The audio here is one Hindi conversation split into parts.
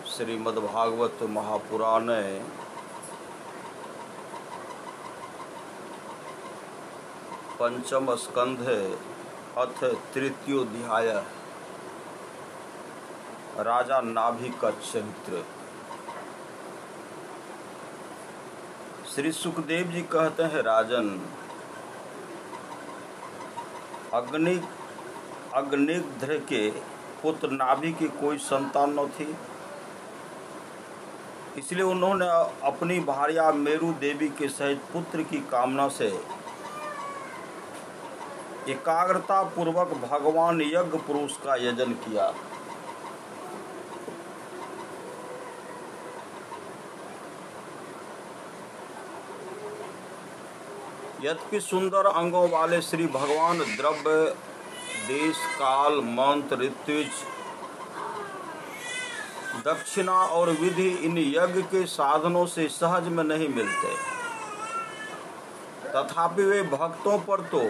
श्रीमद्भागवत महापुराणे पंचम स्कंधे अथ तृतीयोध्याय राजा नाभि का चरित्र। श्री सुखदेव जी कहते हैं, राजन, अग्निध्र के पुत्र नाभि की कोई संतान न थी, इसलिए उन्होंने अपनी भार्या मेरु देवी के सहित पुत्र की कामना से एकाग्रता पूर्वक भगवान यज्ञ पुरुष का यजन किया। यद्यपि सुंदर अंगों वाले श्री भगवान द्रव्य, देश, काल, मंत्र, ऋत्विज, दक्षिणा और विधि इन यज्ञ के साधनों से सहज में नहीं मिलते, तथापि वे भक्तों पर तो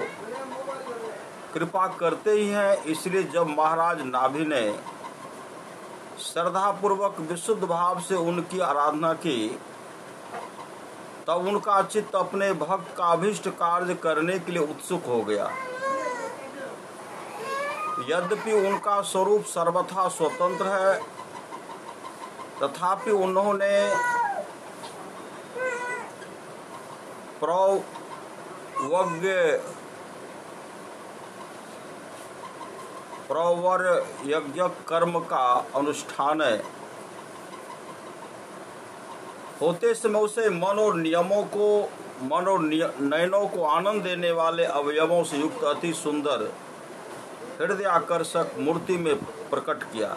कृपा करते ही हैं। इसलिए जब महाराज नाभि ने श्रद्धापूर्वक विशुद्ध भाव से उनकी आराधना की, तब उनका चित्त अपने भक्त का अभीष्ट कार्य करने के लिए उत्सुक हो गया। यद्यपि उनका स्वरूप सर्वथा स्वतंत्र है, तथापि उन्होंने प्रवर यज्ञ कर्म का अनुष्ठान होते समय उसे मन और नयनों को आनंद देने वाले अवयवों से युक्त अति सुंदर हृदय आकर्षक मूर्ति में प्रकट किया।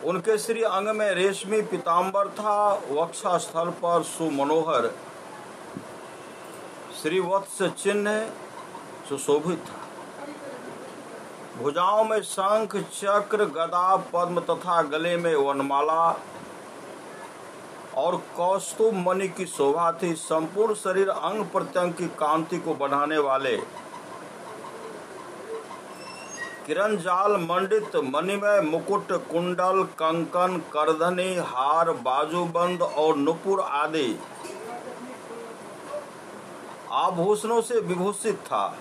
उनके श्री अंग में रेशमी पीताम्बर था, वक्षस्थल पर सुमनोहर श्रीवत्स चिन्ह सुशोभित था। भुजाओं में शंख, चक्र, गदा, पद्म तथा गले में वनमाला और कौस्तुभ मणि की शोभा थी। संपूर्ण शरीर अंग प्रत्यंग की कांति को बढ़ाने वाले किरण जाल मंडित मणिमय मुकुट, कुंडल, कंकन, करधनी, हार, बाजूबंद और नुपुर आदि आभूषणों से विभूषित था।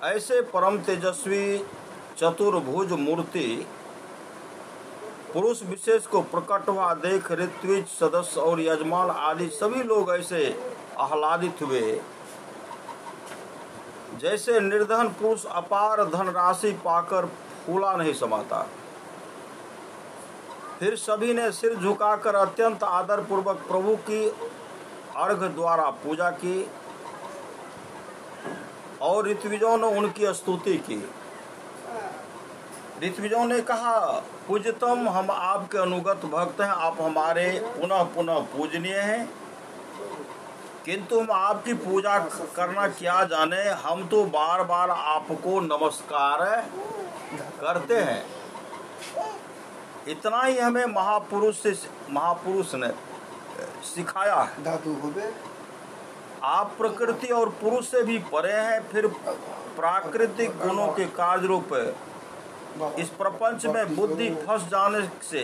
ऐसे परम तेजस्वी चतुर्भुज मूर्ति पुरुष विशेष को प्रकट हुआ देख ऋत्विज, सदस्य और यजमान आदि सभी लोग ऐसे आह्लादित हुए जैसे निर्धन पुरुष अपार धनराशि पाकर फूला नहीं समाता। फिर सभी ने सिर झुकाकर अत्यंत आदर पूर्वक प्रभु की अर्घ द्वारा पूजा की और ऋत्विजों ने उनकी स्तुति की। ऋत्विजों ने कहा, पूज्यतम, हम आपके अनुगत भक्त हैं, आप हमारे पुनः पुनः पूजनीय हैं, किंतु हम आपकी पूजा करना क्या जाने, हम तो बार बार आपको नमस्कार करते हैं। इतना ही हमें महापुरुष ने सिखाया है। आप प्रकृति और पुरुष से भी परे हैं, फिर प्राकृतिक गुणों के कार्य रूप इस प्रपंच में बुद्धि फंस जाने से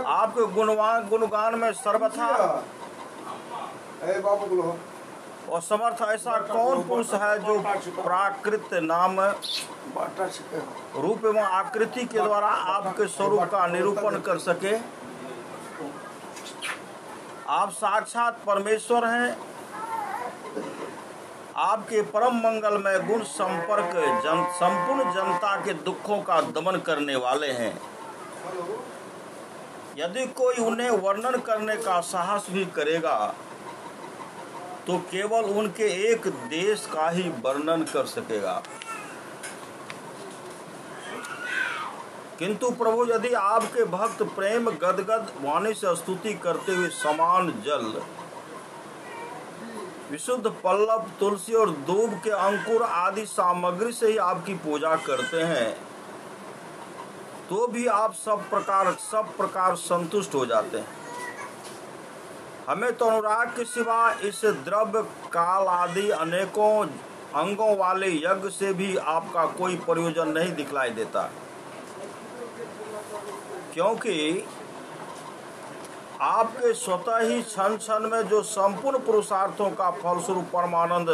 आपके गुणगान में सर्वथा और समर्थ ऐसा कौन पुरुष है जो प्राकृत नाम रूप एवं आकृति के द्वारा आपके स्वरूप का निरूपण कर सके। आप साक्षात परमेश्वर हैं। आपके परम मंगलमय गुण संपूर्ण जनता के दुखों का दमन करने वाले हैं। यदि कोई उन्हें वर्णन करने का साहस भी करेगा तो केवल उनके एक देश का ही वर्णन कर सकेगा। किंतु प्रभु, यदि आपके भक्त प्रेम गदगद वाणी से स्तुति करते हुए समान जल, विशुद्ध पल्लव, तुलसी और दूब के अंकुर आदि सामग्री से ही आपकी पूजा करते हैं, तो भी आप सब प्रकार संतुष्ट हो जाते हैं। हमें तो अनुराग के सिवा इस द्रव्य, काल आदि अनेकों अंगों वाले यज्ञ से भी आपका कोई प्रयोजन नहीं दिखलाई देता, क्योंकि आपके स्वतः ही क्षण क्षण में जो संपूर्ण पुरुषार्थों का फलस्वरूप परमानंद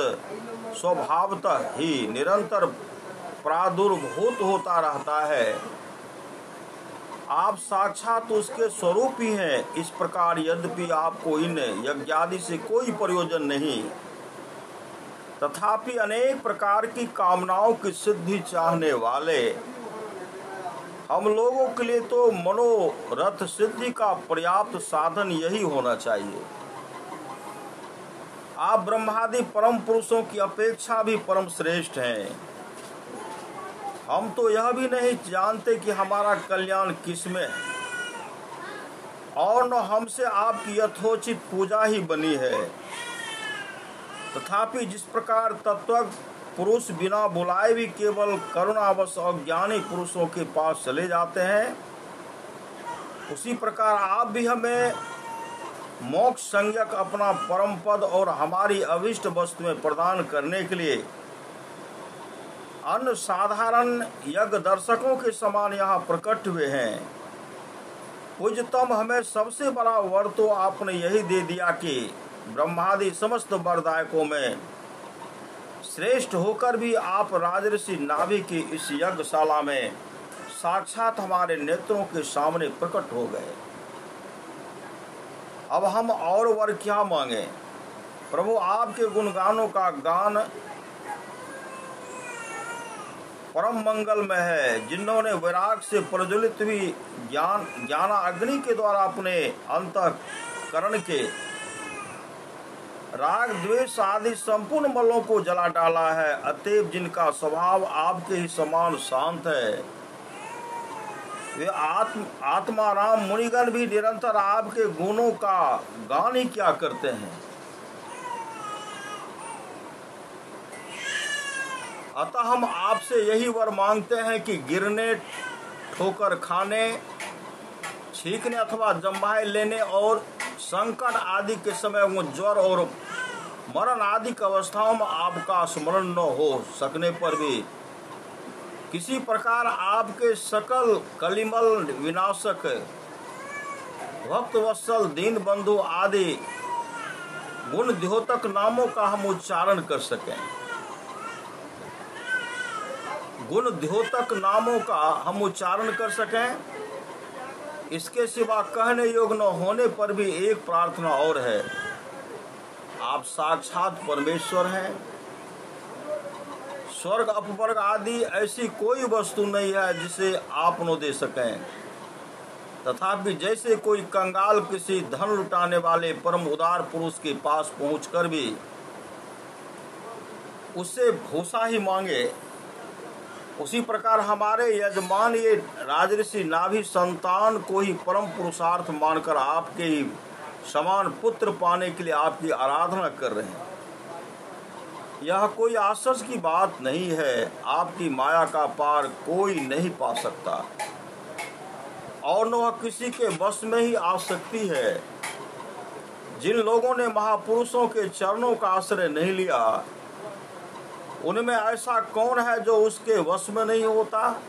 स्वभावतः ही निरंतर प्रादुर्भूत होता रहता है। आप साक्षात उसके स्वरूप ही हैं। इस प्रकार यद्यपि आपको इन यज्ञादि से कोई प्रयोजन नहीं, तथापि अनेक प्रकार की कामनाओं की सिद्धि चाहने वाले हम लोगों के लिए तो मनोरथ सिद्धि का पर्याप्त साधन यही होना चाहिए। आप ब्रह्मादि परम पुरुषों की अपेक्षा भी परम श्रेष्ठ हैं। हम तो यह भी नहीं जानते कि हमारा कल्याण किसमें है, और न हमसे आपकी यथोचित पूजा ही बनी है। तथापि जिस प्रकार तत्व पुरुष बिना बुलाए भी केवल करुणावश अज्ञानी पुरुषों के पास चले जाते हैं, उसी प्रकार आप भी हमें मोक्ष संज्ञक अपना परम पद और हमारी अभिष्ट वस्तुएं प्रदान करने के लिए अन्य साधारण यज्ञ दर्शकों के समान यहाँ प्रकट हुए हैं। पूज्यतम, हमें सबसे बड़ा वर तो आपने यही दे दिया कि ब्रह्मादि समस्त वरदायकों में श्रेष्ठ होकर भी आप राजर्षि नाभि की इस यज्ञशाला में साक्षात हमारे नेत्रों के सामने प्रकट हो गए। अब हम और वर क्या मांगे? प्रभु, आपके गुणगानों का गान परम मंगल में है। जिन्होंने वैराग से प्रज्वलित हुई ज्ञान अग्नि के द्वारा अपने अंतःकरण के राग द्वेष आदि संपूर्ण मलों को जला डाला है, अतएव जिनका स्वभाव आपके ही समान शांत है, वे आत्माराम मुनिगण भी निरंतर आपके गुणों का गान ही क्या करते हैं। अतः हम आपसे यही वर मांगते हैं कि गिरने, ठोकर खाने, छींकने अथवा जम्भाई लेने और संकट आदि के समय वो ज्वर और मरण आदि की अवस्थाओं में आपका स्मरण न हो सकने पर भी किसी प्रकार आपके सकल कलिमल विनाशक भक्त वत्सल दीन बंधु आदि गुण द्योतक नामों का हम उच्चारण कर सकें। गुण द्योतक नामों का हम उच्चारण कर सकें। इसके सिवा कहने योग्य न होने पर भी एक प्रार्थना और है। आप साक्षात परमेश्वर हैं। स्वर्ग अपवर्ग आदि ऐसी कोई वस्तु नहीं है जिसे आप न दे सकें। तथापि जैसे कोई कंगाल किसी धन लुटाने वाले परम उदार पुरुष के पास पहुंचकर भी उससे भूसा ही मांगे, उसी प्रकार हमारे यजमान ये राजर्षि नाभि संतान को ही परम पुरुषार्थ मानकर आपके ही समान पुत्र पाने के लिए आपकी आराधना कर रहे हैं। यह कोई आश्चर्य की बात नहीं है। आपकी माया का पार कोई नहीं पा सकता और न वह किसी के वश में ही आ सकती है। जिन लोगों ने महापुरुषों के चरणों का आश्रय नहीं लिया, उनमें ऐसा कौन है जो उसके वश में नहीं होता?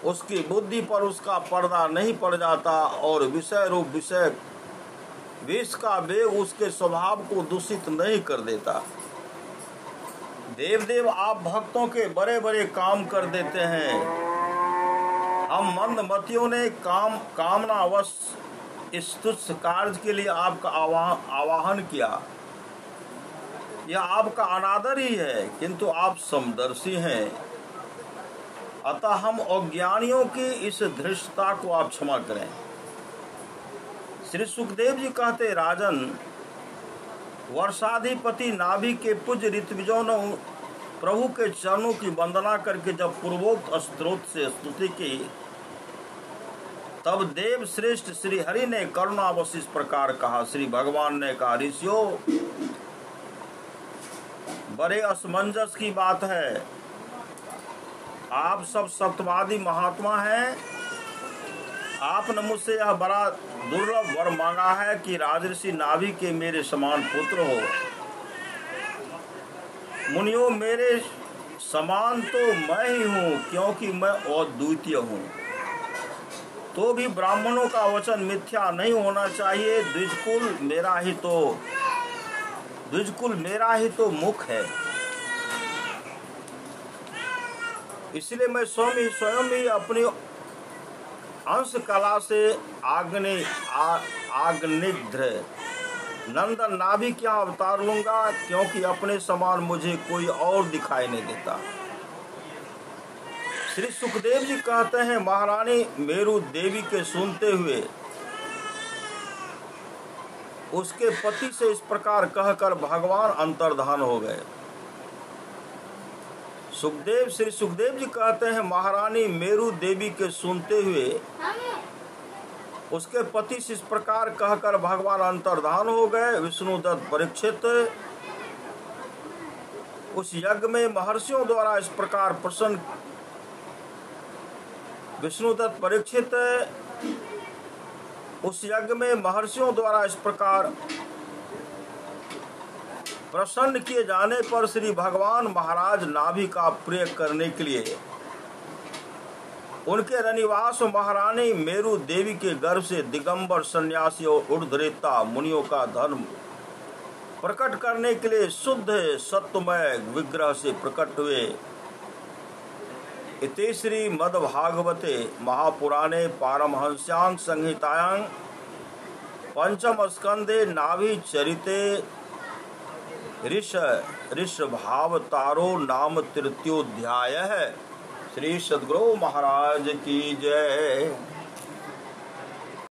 उसकी बुद्धि पर उसका पर्दा नहीं पड़ जाता और विषय रूप विषय विष का वेग उसके स्वभाव को दूषित नहीं कर देता। देवदेव, आप भक्तों के बड़े बड़े काम कर देते हैं। हम मंदमतियों ने कामनावश इस तुच्छ कार्य के लिए आपका आवाहन किया। यह आपका अनादर ही है, किंतु आप समदर्शी हैं। अतः हम अज्ञानियों की इस धृष्टता को आप क्षमा करें। श्री सुखदेव जी कहते, राजन, वर्षाधिपति नाभि के पूज्य ऋत्विजों ने प्रभु के चरणों की वंदना करके जब पूर्वोक्त स्तोत्र से स्तुति की, तब देव श्रेष्ठ श्री हरि ने करुणावश इस प्रकार कहा। श्री भगवान ने कहा, ऋषियों, बड़े असमंजस की बात है। आप सब सत्यवादी महात्मा हैं। आपने मुझसे यह बड़ा दुर्लभ वर मांगा है कि राजर्षि नाभि के मेरे समान पुत्र हो। मुनियों, मेरे समान तो मैं ही हूँ, क्योंकि मैं अद्वितीय हूँ। तो भी ब्राह्मणों का वचन मिथ्या नहीं होना चाहिए। द्विजकुल मेरा ही तो मुख है। इसलिए मैं स्वयं ही अपनी अंश कला से आग्निध्र नंदन नाभिक क्या अवतार लूंगा, क्योंकि अपने समान मुझे कोई और दिखाई नहीं देता। श्री सुखदेव जी कहते हैं, महारानी मेरु देवी के सुनते हुए उसके पति से इस प्रकार कहकर भगवान अंतर्धान हो गए। श्री सुखदेव जी कहते हैं, महारानी मेरु देवी के सुनते हुए उसके पति से इस प्रकार कहकर भगवान अंतर्धान हो गए। विष्णुदत्त परीक्षित उस यज्ञ में महर्षियों द्वारा इस प्रकार प्रसन्न उस यज्ञ में महर्षियों द्वारा इस प्रकार प्रसन्न किए जाने पर श्री भगवान महाराज नाभि का प्रयोग करने के लिए उनके रनिवास महारानी मेरु देवी के गर्भ से दिगंबर सन्यासी और ऊर्ध्वरेता मुनियों का धर्म प्रकट करने के लिए शुद्ध सत्वमय विग्रह से प्रकट हुए। इति श्री मद्भागवते महापुराणे पारमहंस्यां संहितायां पंचम स्कंदे नाभि चरिते ऋषभावतारो नाम तृतीयोध्याय। श्री सद्गुरु महाराज की जय।